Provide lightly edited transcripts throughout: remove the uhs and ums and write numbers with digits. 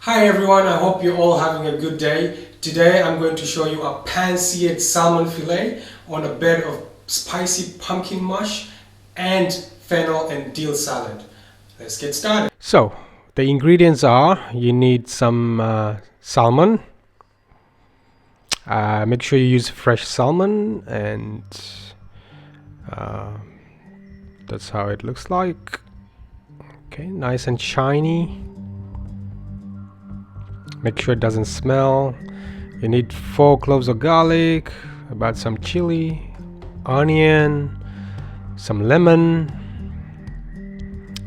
Hi everyone, I hope you're all having a good day. Today I'm going to show you a pan-seared salmon fillet on a bed of spicy pumpkin mush and fennel and dill salad. Let's get started. So, the ingredients are, you need some salmon. Make sure you use fresh salmon, and that's how it looks like. Okay, nice and shiny. Make sure it doesn't smell. You need 4 cloves of garlic, about some chili, onion, some lemon.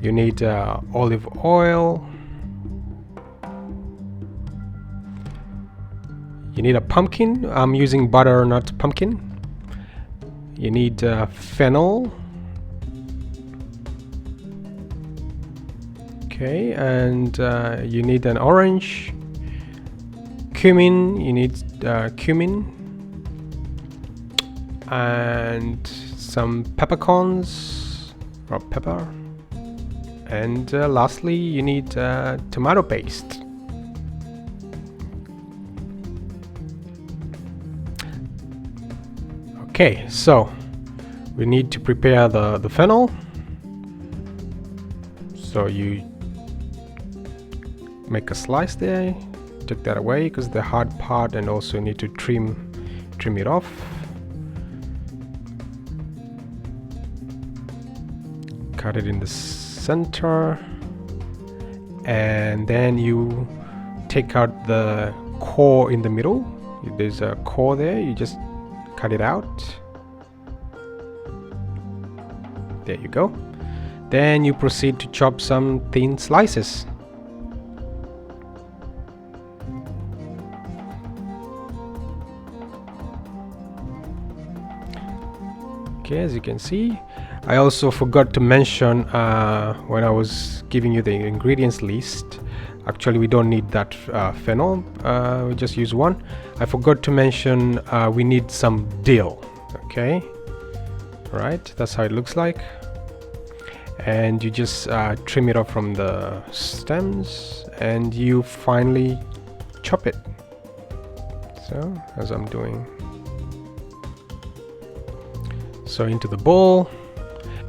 You need olive oil. You need a pumpkin. I'm using butternut pumpkin. You need fennel. Okay, and you need an orange. Cumin, you need cumin, and some peppercorns or pepper, and lastly you need tomato paste. Okay, so we need to prepare the fennel. So you make a slice there. Take that away because the hard part, and also need to trim it off. Cut it in the center, and then you take out the core in the middle. There's a core there, you just cut it out. There you go. Then you proceed to chop some thin slices. Okay, as you can see, I also forgot to mention when I was giving you the ingredients list. Actually, we don't need that fennel. We just use one. I forgot to mention we need some dill. Okay, right. That's how it looks like. And you just trim it off from the stems, and you finally chop it. So, as I'm doing. So into the bowl,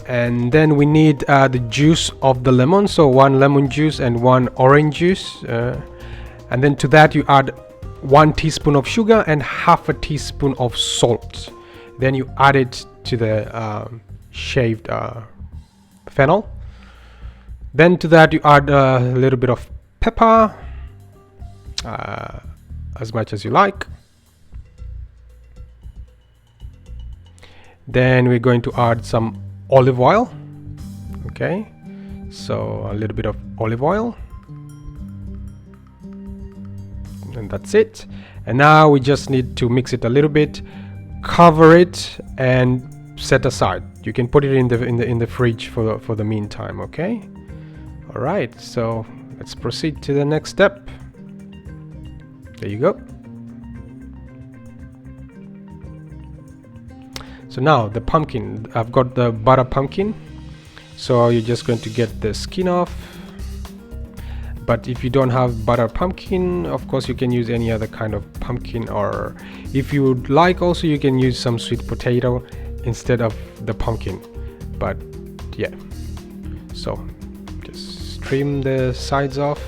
and then we need the juice of the lemon, so 1 lemon juice and 1 orange juice, and then to that you add 1 teaspoon of sugar and half a teaspoon of salt. Then you add it to the shaved fennel. Then to that you add a little bit of pepper, as much as you like. Then we're going to add some olive oil. Okay, so a little bit of olive oil, and that's it. And now we just need to mix it a little bit, cover it, and set aside. You can put it in the fridge for the meantime. Okay, all right, so let's proceed to the next step. There you go. So now the pumpkin, I've got the butter pumpkin, so you're just going to get the skin off. But if you don't have butter pumpkin, of course you can use any other kind of pumpkin, or if you would like also you can use some sweet potato instead of the pumpkin. But yeah, so just trim the sides off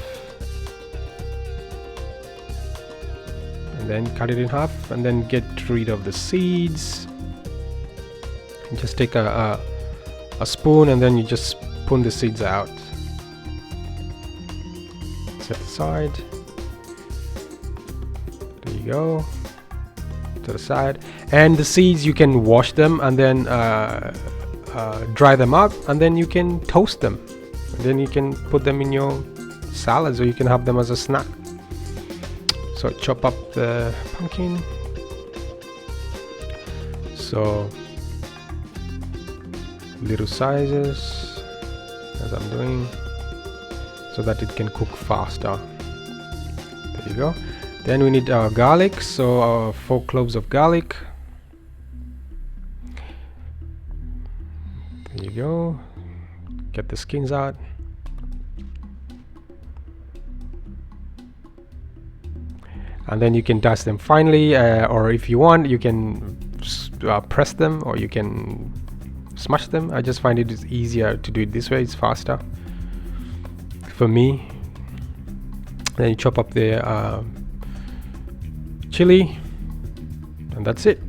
and then cut it in half, and then get rid of the seeds. Just take a spoon, and then you just spoon the seeds out. Set aside. There you go. To the side. And the seeds, you can wash them and then dry them up, and then you can toast them. And then you can put them in your salads, or you can have them as a snack. So chop up the pumpkin. So little sizes, as I'm doing, so that it can cook faster. There you go. Then we need our garlic, so 4 cloves of garlic. There you go. Get the skins out. and then you can dust them finely, or if you want you can press them, or you can smash them. I just find it is easier to do it this way. It's faster for me. Then you chop up the chili, and that's it.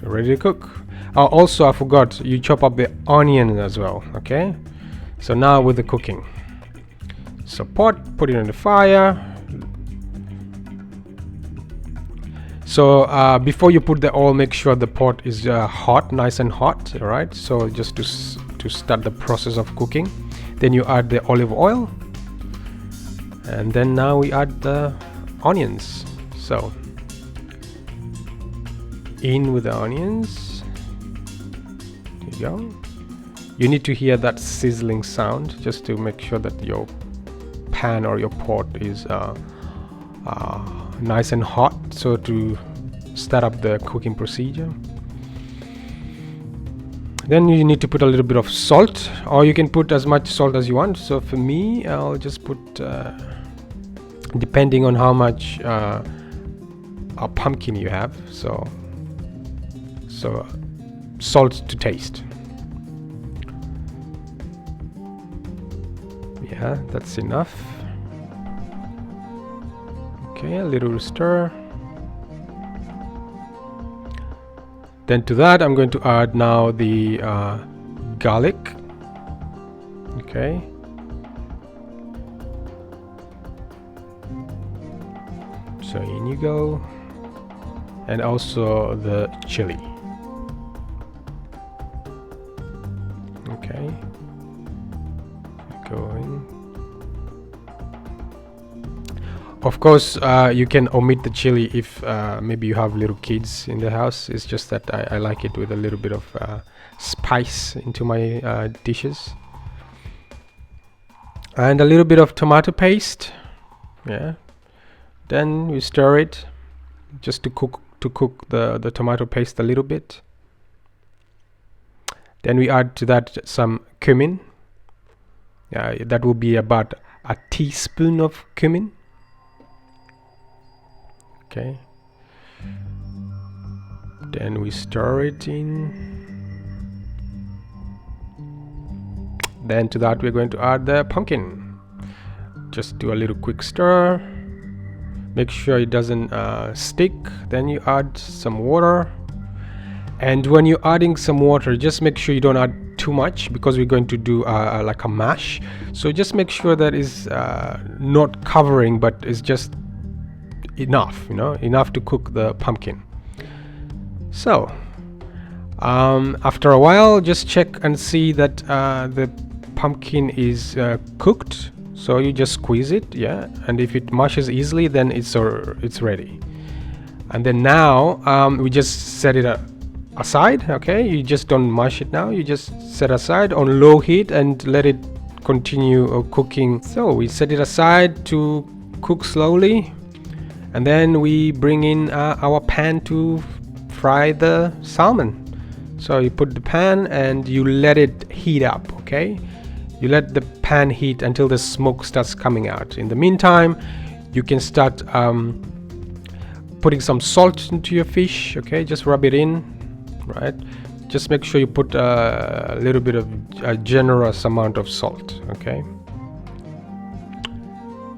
You're ready to cook. Also, I forgot, you chop up the onion as well. Okay, so now with the cooking, so pot, put it on the fire. So before you put the oil, make sure the pot is hot, nice and hot. All right, so just to start the process of cooking. Then you add the olive oil, and then now we add the onions. So in with the onions. There you go. You need to hear that sizzling sound just to make sure that your pan or your pot is nice and hot, so to start up the cooking procedure. Then you need to put a little bit of salt, or you can put as much salt as you want. So for me, I'll just put depending on how much a pumpkin you have, so salt to taste. Yeah, that's enough. Okay, a little stir. Then to that I'm going to add now the garlic. Okay, so in you go, and also the chili. Okay, going. Of course, you can omit the chili if maybe you have little kids in the house. It's just that I like it with a little bit of spice into my dishes. And a little bit of tomato paste. Yeah. Then we stir it just to cook the tomato paste a little bit. Then we add to that some cumin. That will be about a teaspoon of cumin. Okay. Then we stir it in. Then to that we're going to add the pumpkin. Just do a little quick stir. Make sure it doesn't stick. Then you add some water. And when you're adding some water, just make sure you don't add too much, because we're going to do like a mash. So just make sure that is not covering, but it's just enough, enough to cook the pumpkin. So after a while, just check and see that the pumpkin is cooked. So you just squeeze it, yeah, and if it mashes easily, then it's ready. And then now we just set it aside. Okay, you just don't mash it now, you just set aside on low heat and let it continue cooking. So we set it aside to cook slowly, and then we bring in our pan to fry the salmon. So you put the pan and you let it heat up. Okay, you let the pan heat until the smoke starts coming out. In the meantime, you can start putting some salt into your fish. Okay, just rub it in, right? Just make sure you put a little bit of a generous amount of salt. Okay,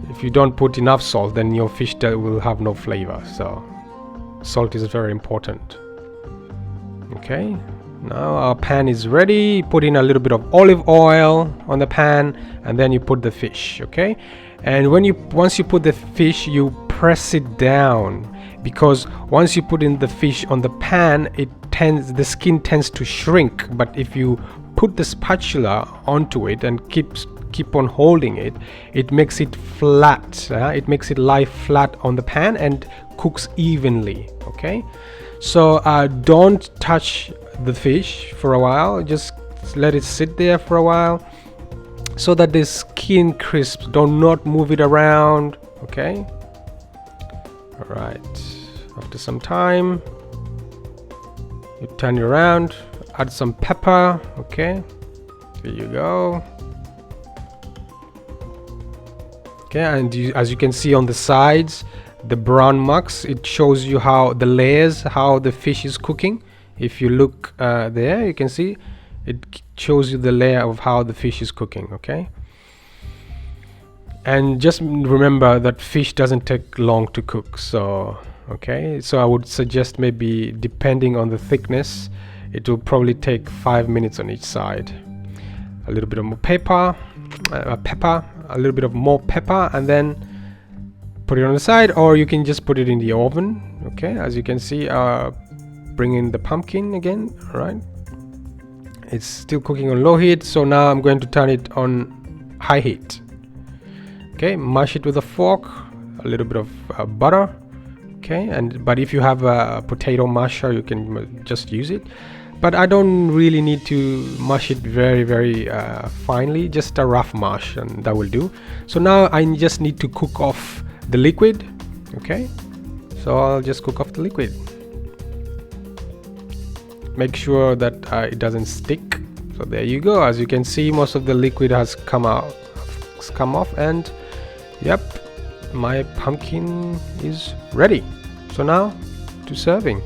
if you don't put enough salt, then your fish will have no flavor. So salt is very important. Okay, now our pan is ready. Put in a little bit of olive oil on the pan, and then you put the fish. Okay, and once you put the fish, you press it down, because once you put in the fish on the pan, the skin tends to shrink. But if you put the spatula onto it and keep on holding it, it makes it flat. It makes it lie flat on the pan and cooks evenly. Okay, so don't touch the fish for a while. Just let it sit there for a while so that the skin crisps. Do not move it around. Okay, all right. After some time, you turn it around, add some pepper. Okay, there you go. Okay, and as you can see on the sides, the brown marks, it shows you how the layers, how the fish is cooking. If you look there, you can see it shows you the layer of how the fish is cooking. Okay, and just remember that fish doesn't take long to cook. So okay, so I would suggest, maybe depending on the thickness, it will probably take 5 minutes on each side. A little bit of more pepper, a little bit of more pepper, and then put it on the side, or you can just put it in the oven. Okay, as you can see, bring in the pumpkin again. All right, it's still cooking on low heat, so now I'm going to turn it on high heat. Okay, mash it with a fork, a little bit of butter. Okay, but if you have a potato masher, you can just use it, but I don't really need to mash it very finely, just a rough mash, and that will do. So now I just need to cook off the liquid. Okay, so I'll just cook off the liquid. Make sure that it doesn't stick. So there you go. As you can see, most of the liquid has come off, and yep, my pumpkin is ready. So now to serving.